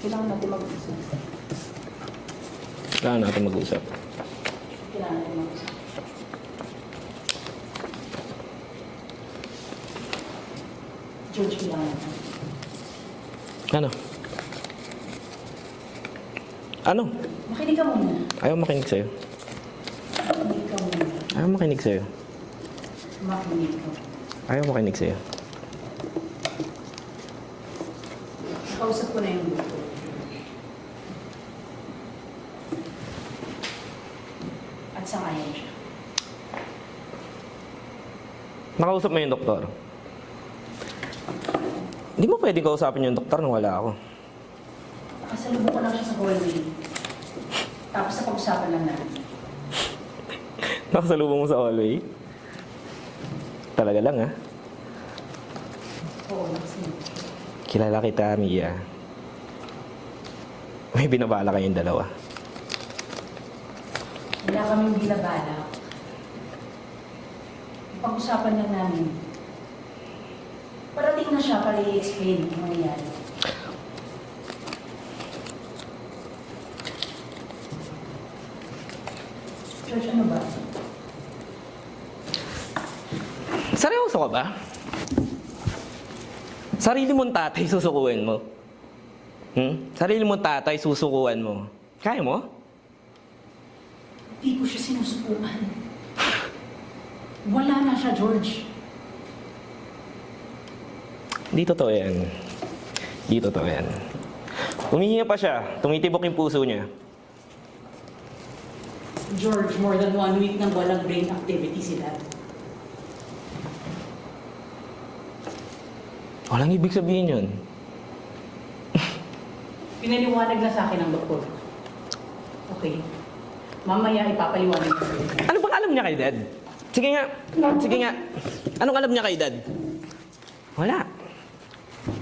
Kailangan natin mag-usap. Kailangan natin mag-usap. Kailangan natin mag-usap. George, kailangan natin. Ano? Ano? Makinig ka muna. Ayaw makinig sa'yo. Makinig ka muna. Ayaw makinig sa'yo. Makinig ka. Ayaw makinig sa'yo. Nakausap ko na yung doktor. At sangayon siya. Nakausap mo yung doktor. Hindi mo pwedeng kausapin yung doktor nung wala ako. Nakasalubong ko lang siya sa hallway. Tapos sa pag-usapan lang natin. Nakasalubong mo sa hallway? Talaga lang, ha? Oo, nakasalubong. Kilala kita, Mia. May binabala kayong dalawa. Wala kaming binabalak. Pag-usapan lang namin. Parating na siya para i-explain kung nangyari. George, ano ba? Seryoso ka ba? Sarili mong tatay susukuan mo? Sarili mong tatay susukuan mo? Kaya mo? Hindi ko siya sinusukuan. Wala na siya, George. Di totoo yan. Di totoo yan. Humihinga pa siya. Tumitibok yung puso niya. George, more than 1 week nang walang brain activity sila. Walang ibig sabihin yun. Pinaliwanag na sa akin ng doktor. Okay. Mamaya ipapaliwanag ko sa'yo. Ano bang alam niya kay Dad? Sige nga. Sige nga. Anong alam niya kay Dad? Wala.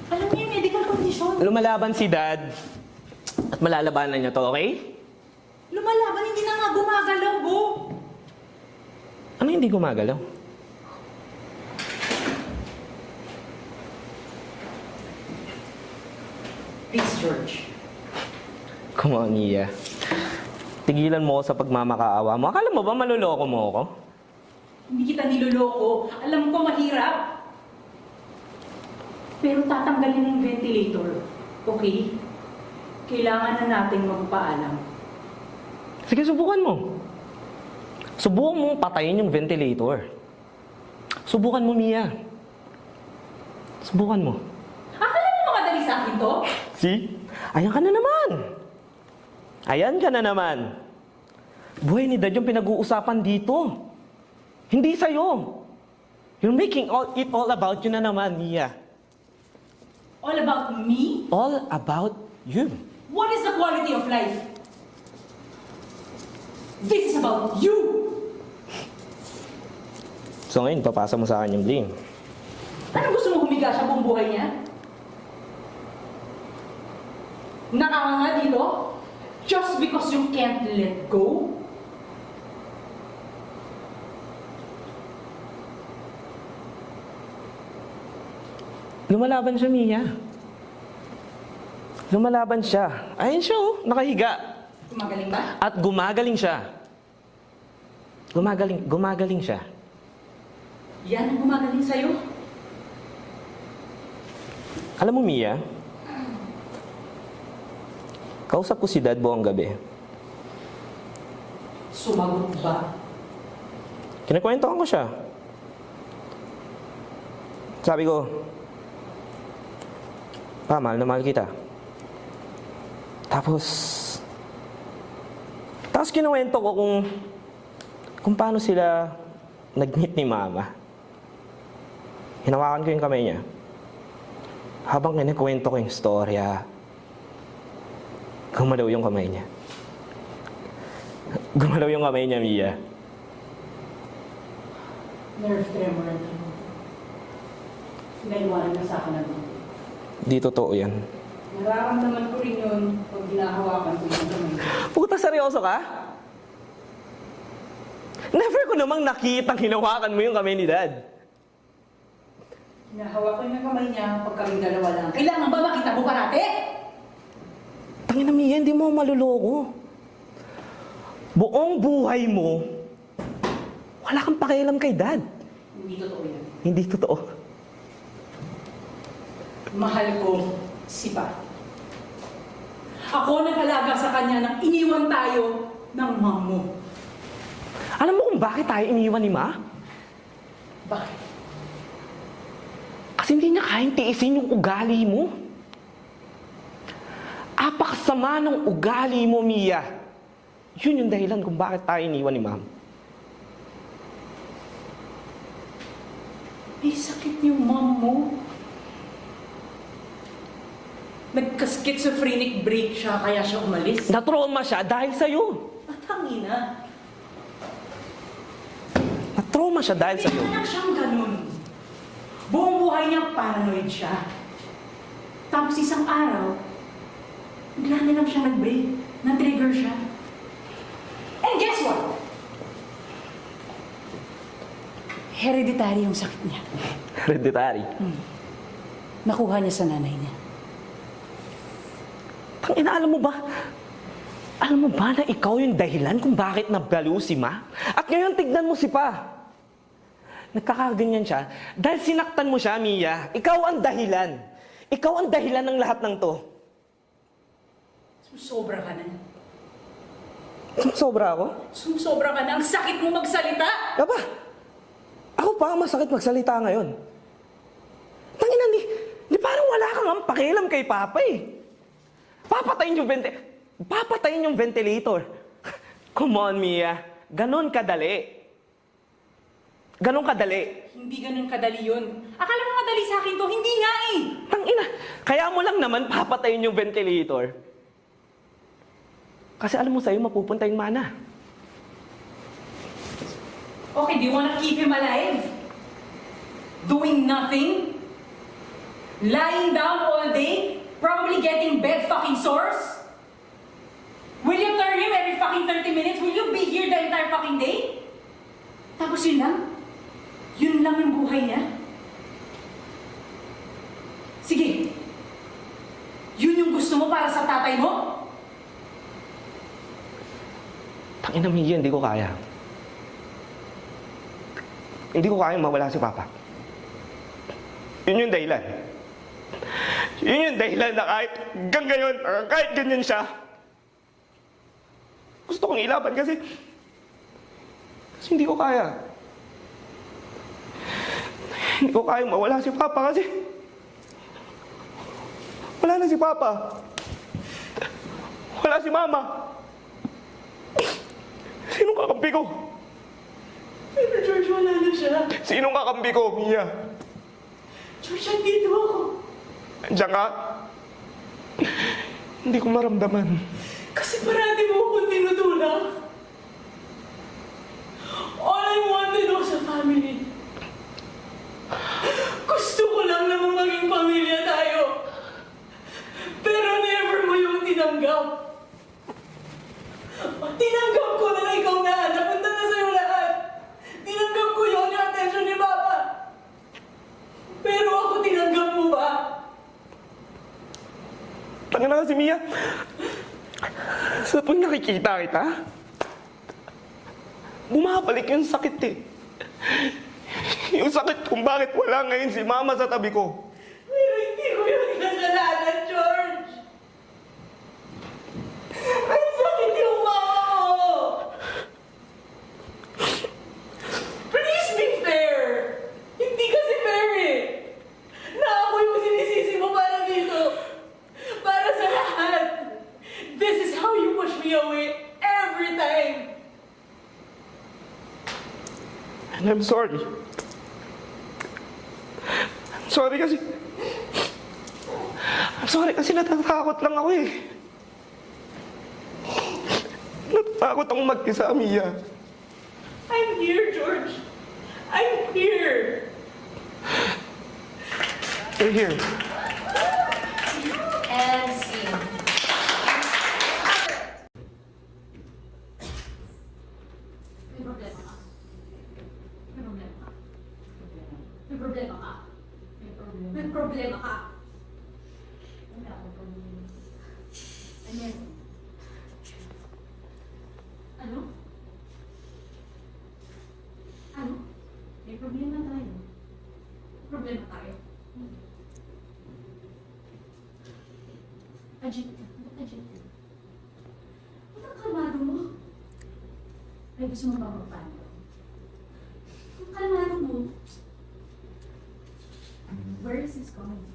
Alam niyo yung medical condition? Lumalaban si Dad at malalabanan niya to, okay? Lumalaban, hindi na nga gumagalaw, Bo. Ano hindi gumagalaw? Please, George. Come on, Mia. Tigilan mo ako sa pagmamakaawa mo. Akala mo ba maluloko mo ako? Hindi kita niloloko. Alam ko mahirap. Pero tatanggalin ng ventilator. Okay? Kailangan na natin magpaalam. Sige, subukan mo. Subukan mo patayin yung ventilator. Subukan mo, Mia. Subukan mo. Akala mo madali sa akin to? See? Ayan ka na naman. Ayan ka na naman. Buhay ni Dad yung pinag-uusapan dito. Hindi sa'yo. You're making it all about you na naman, Mia. All about me? All about you. What is the quality of life? This is about you! So ngayon, papasa mo sa akin yung blame. Ano gusto mo humiga siya buong buhay niya? Nakanganga dito? Just because you can't let go? Lumalaban siya, Mia. Lumalaban siya. Ayun siya, oh, nakahiga. Gumagaling ba? At gumagaling siya. Gumagaling siya. Yan ang gumagaling sa'yo? Alam mo, Mia, kausap ko si Dad buong gabi. Sumagot ba? Kinakwentuhan ko siya. Sabi ko, Pa, mahal na mahal kita. Tapos kinuwento ko kung paano sila nag-meet ni Mama. Hinawakan ko yung kamay niya. Habang kinikwento ko yung storya, gumalaw yung kamay niya. Gumalaw yung kamay niya, Mia. Nerve tremor ang tanong. Pinaliwanag na sa akin ng doktor. Di totoo yan. Nararamdaman ko rin yun pag ginahawakan ko yung kamay. Puta, seryoso ka? Never ko namang nakitang hinawakan mo yung kamay ni Dad. Hinahawakan yung kamay niya pag kaming dalawa lang. Kailangan ba makita mo parati? Tangina Mia, hindi mo ako maluloko. Buong buhay mo, wala kang pakialam kay Dad. Hindi totoo yan. Hindi totoo. Mahal ko si Pa. Ako nag-alaga sa kanya nang iniwan tayo ng mom mo. Alam mo kung bakit tayo iniwan ni Ma? Bakit? Kasi hindi niya kayang tiisin yung ugali mo. Apaksama ng ugali mo, Mia. Yun yung dahilan kung bakit tayo iniwan ni Ma'am. May sakit yung mom mo. Nagka-schizophrenic break siya, kaya siya umalis. Natrauma siya dahil sa'yo. Matangina. Natrauma siya dahil Hindi sa'yo. na lang siyang ganun. Buong buhay niya paranoid siya. Tapos isang araw, bigla na lang siya nag-break. Na-trigger siya. And guess what? Hereditary yung sakit niya. Hereditary. Nakuha niya sa nanay niya. Tangina, alam mo ba? Alam mo ba na ikaw yung dahilan kung bakit nabaliw si Ma? At ngayon tignan mo si Pa. Nagkakaganyan siya dahil sinaktan mo siya, Mia. Ikaw ang dahilan. Ikaw ang dahilan ng lahat ng to. Sumusobra ka na. Sobra ako? Sumusobra ka na. Ang sakit mo magsalita! Aba, ako pa ang masakit magsalita ngayon. Tangina, di parang wala kang ang pakialam kay Papa eh. Papatayin yung ventilator. Come on, Mia. Ganon kadali. Ganon kadali. Hindi ganun kadali yun. Akala mo madali sa akin to, hindi nga eh! Tangina, kaya mo lang naman papatayin yung ventilator. Kasi alam mo sa'yo, mapupunta yung mana. Okay, do you wanna keep him alive? Doing nothing? Lying down all day? Probably getting bed fucking sores? Will you turn him every fucking 30 minutes? Will you be here the entire fucking day? Tapos yun lang? Yun lang yung buhay niya? Sige. Yun yung gusto mo para sa tatay mo? Tangina, Mia, hindi ko kaya. Hindi ko kaya mawala si Papa. Yun yung dahilan. Yun yung dahilan na kahit hanggang ngayon, kahit ganyan siya, gusto kong ilaban kasi hindi ko kaya. Hindi ko kaya mawala si Papa kasi wala na si Papa. Wala si Mama. Sinong kakampi ko? Pero George, wala na siya. Sinong kakampi ko, Mia? George, andito ako. Andiyan ka? Hindi ko maramdaman. Kasi parati mo akong tinutulak. All I wanted was a family. Gusto ko lang naman maging pamilya tayo. Pero never mo yung tinanggap. Tinanggap ko na ikaw na. Napunta na sa'yo lahat. Tinanggap ko yun yung attention ni Papa. Pero ako tinanggap mo ba? Tanga na kasi, Mia. Sa tuwing nakikita kita, bumabalik yung sakit eh. Yung sakit kung bakit wala ngayon si Mama sa tabi ko. Pero hindi ko yung kasalanan, George. Ay, sakit yung mama mo. Please be fair. Hindi kasi fair eh. Na ako yung sinisisi mo para dito. Para sa lahat. This is how you push me away every time. And I'm sorry. I'm sorry kasi natatakot lang ako eh. Natatakot akong mag-isa, Mia. I'm here, George. I'm here. You're here. And scene. May problema ka. May problema ka. May problema ka. Wala akong problema. Meron. Ano? Ano? May problema tayo. Problema tayo. Agit ka. Ba't agit ka? Ba't ang kalmado mo? Ay, gusto mo ba magpano? Ang kalmado mo. Where is this coming from?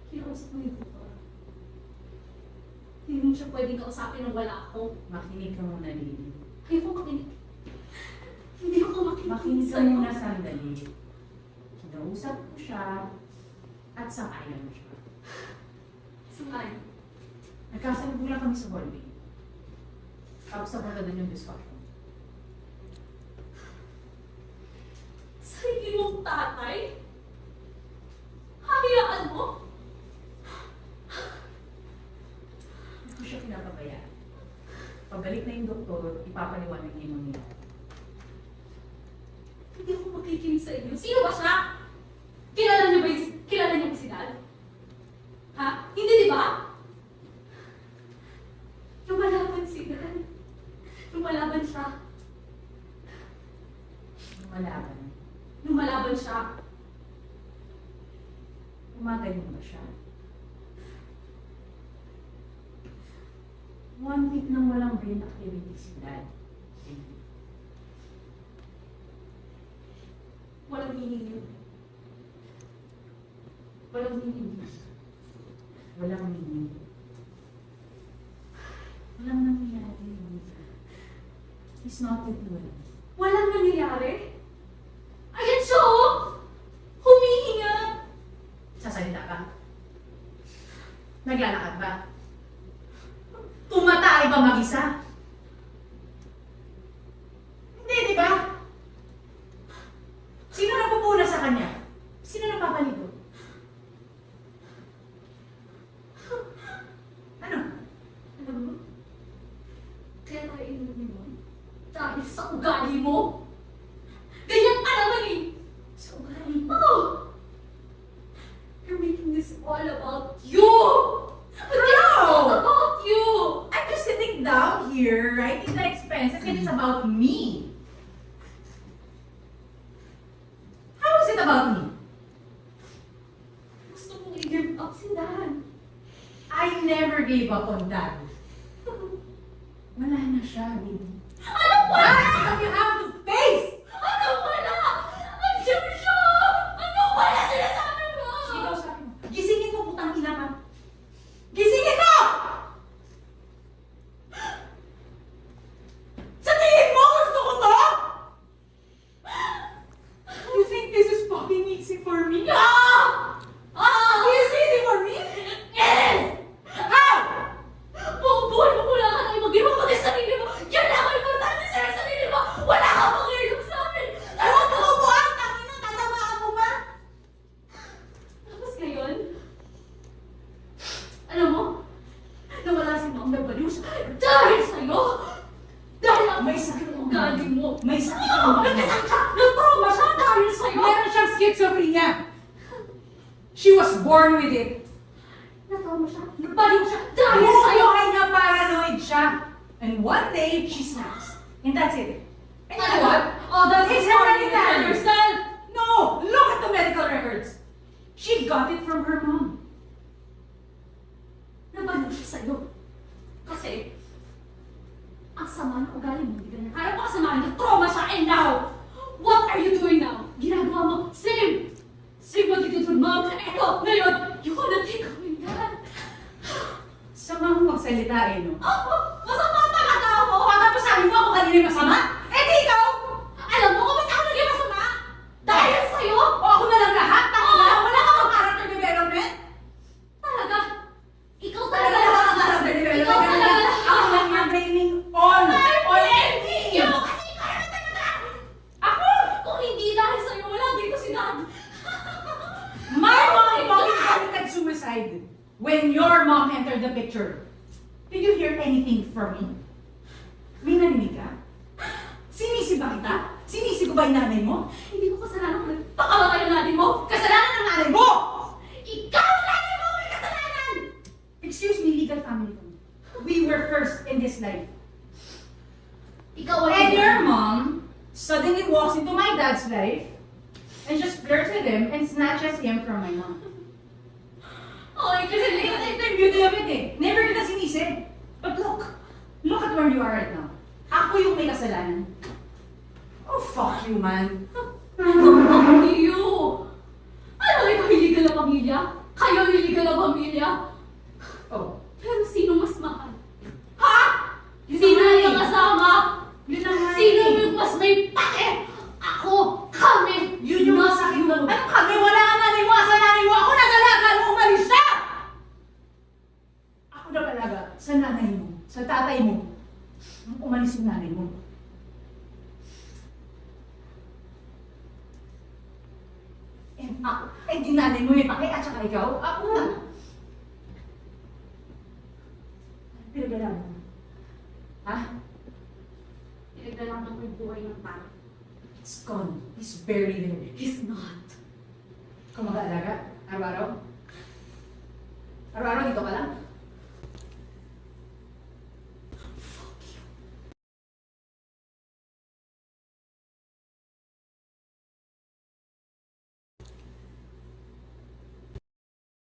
Kinausap mo yung tutor. Hindi mo siya pwedeng kausapin nang wala ako. Makinig ka muna, Lily. Ayoko makinig. Hindi ako makinig Makinig ka sa'yo. muna sandali. Kinausap ko siya at sangayan mo siya. Sumay. Nagkasalubulan kami sa hallway. Tapos na doon yung discussion. Sarili mong tatay? Hayaan mo? Hindi ko siya pinapabayaan. Pagbalik na yung doktor, ipapaliwanag niya yung nangyayari. Hindi ako makikinig sa inyo. Sino ba siya? Kilala niyo ba si Dad? Ha? Hindi, di ba? Lumalaban si Dad. Lumalaban siya. Lumalaban. Lumalaban siya. Umagaling ba siya? 1 week nang walang brain activity si Dad. Walang meaning yun. Walang meaning. Walang meaning. Walang nangyayari. He's not with well. Walang nangyayari? Ayan siya, oh! Humihinga! Sasalita ka? Naglalakad ba? Tumatay ba mag-isa? Hindi, di ba? Sino nagpupuna sa kanya? Sino nagpapaligo? Ano? Alam mo, kaya tayo inumin mo. Dahil sa ugali mo. Ganyan ka naman eh. Sa ugali ko. Oh! You're making this all about you! But this is all about you! I'm just sitting down here, writing the expenses, and it's about me. How is it about me? Gusto mong i-give up si Dan. I never gave up on Dad. Wala na siya, baby. Anong wala? That's what you have to face! Anong wala? Andiyan siya! Anong wala sinasabi mo? Sige, kausapin mo. Gisingin mo, putang ina ka. Gisingin mo! Sa tingin mo, gusto ko to? You think this is fucking easy for me? Ah! Ah! Is it easy for me? Yes! How? Buong buhay mo wala ka na mag-iba pati sa sarili mo. Yan lang ang importante sa sarili mo. Wala ka pang ngayon sa amin. Ewan ko mo ang tangina, tatamaan mo ba? Tapos ngayon, alam mo, nawala si Ma'am Nabaliw siya dahil sa'yo. Dahil ang May sakit ang ugali mo. May sakit ang ugali. Nagkasakit siya. Nagtrauma siya dahil sa'yo. Meron siyang schizophrenia. She was born with it. Nagtrauma siya. Nagbaliw siya dahil Yung sa'yo. ay na paranoid siya. And one day, she snaps. And that's it. And you know what? Oh, that's It's the story already you done. tell yourself. No! Look at the medical records. She got it from her mom. Nabaliw siya sa'yo. Kasi, ang sama ng ugali mo, hindi ka na kaya pakasamahan. Nag-trauma siya, and now, what are you doing now? Ginagawa mo, same! Same what you did with Mom. Eto, ngayon, you wanna take away that. Sama mo magsalita no? Masama talaga ako! Papapasabi mo ako kanina yung masama? Eh di ikaw! Alam mo kung ba't ako naging masama? Dahil sa'yo? O ako na lang lahat? Tangina! Wala ka bang character development? Talaga? Ikaw Wala talaga ka bang lahat. character Ikaw development? talaga lahat. Ako lang yung blaming on me! Kasi ikaw naman talaga! Ako! Kung hindi dahil sa'yo, wala dito si Dad. My mom committed suicide when your mom entered the picture. Did you hear anything from me? May narinig ka? Sinisi ba kita? Sinisi ko ba yung nanay mo? Hindi ko kasalanan kung nagpakamatay ang nanay mo. Kasalanan ng nanay mo! Ikaw na were first in this life. Ikaw ang And your mom suddenly walks into my dad's life and just flirts with him and snatches him from my mom. Ay, kasi Ito yung beauty of it eh. Never kita sinisip. But look at where you are right now. Ako yung may kasalanan. Oh, fuck you, man. Fuck you! Ano, ikaw illegal na pamilya? Kayo illegal na pamilya? Oh. Pero sino mas mahal? Ha? Sino yung kasama? Yun na nga. Sino yung mas may pake? Ako, kami, Yun yung not masakit you. mo. Anong kami? Wala ka nanay mo. Asa nanay mo? Ako nag-alaga nung umalis siya! Ako nag-alaga sa nanay mo. Sa tatay mo. Nung umalis yung nanay mo. And ako, yung nanay mo may pake at saka ikaw, ako na. Pero gala mo. Ha? Pinagdalaman ko yung buhay ng tao. It's gone. He's buried there. He's not. Kung mag-aalaga, araw-araw? Araw-araw dito ka lang?